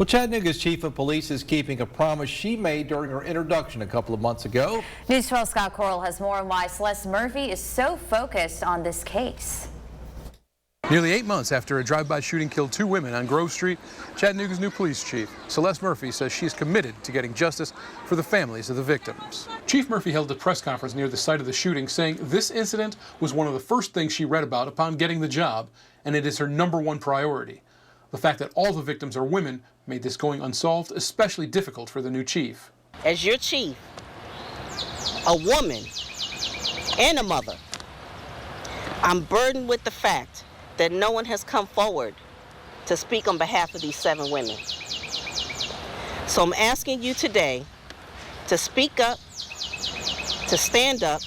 Well, Chattanooga's chief of police is keeping a promise she made during her introduction a couple of months ago. News 12's Scott Coral has more on why Celeste Murphy is so focused on this case. Nearly 8 months after a drive-by shooting killed 2 women on Grove Street, Chattanooga's new police chief, Celeste Murphy, says she is committed to getting justice for the families of the victims. Chief Murphy held a press conference near the site of the shooting, saying this incident was one of the first things she read about upon getting the job, and it is her #1 priority. The fact that all the victims are women made this going unsolved especially difficult for the new chief. As your chief, a woman, and a mother, I'm burdened with the fact that no one has come forward to speak on behalf of these 7 women. So I'm asking you today to speak up, to stand up,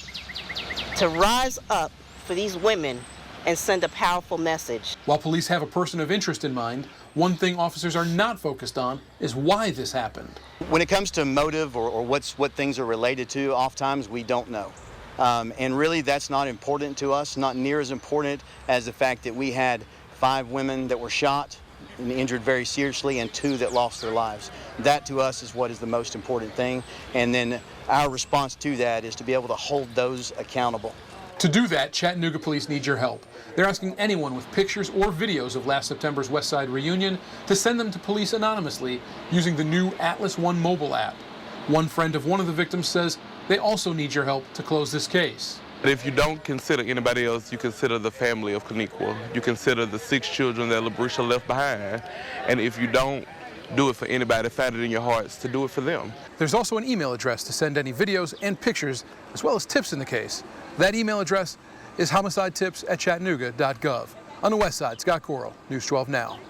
to rise up for these women and send a powerful message. While police have a person of interest in mind, one thing officers are not focused on is why this happened. When it comes to motive or what things are related to, oftentimes we don't know. And really that's not important to us, not near as important as the fact that we had 5 women that were shot and injured very seriously and 2 that lost their lives. That to us is what is the most important thing. And then our response to that is to be able to hold those accountable. To do that, Chattanooga police need your help. They're asking anyone with pictures or videos of last September's West Side reunion to send them to police anonymously using the new Atlas One mobile app. One friend of one of the victims says they also need your help to close this case. If you don't consider anybody else, you consider the family of Kaniqua. You consider the 6 children that LaBrisha left behind. And if you don't do it for anybody, find it in your hearts to do it for them. There's also an email address to send any videos and pictures, as well as tips in the case. That email address is homicidetips@chattanooga.gov. On the west side, Scott Coral, News 12 Now.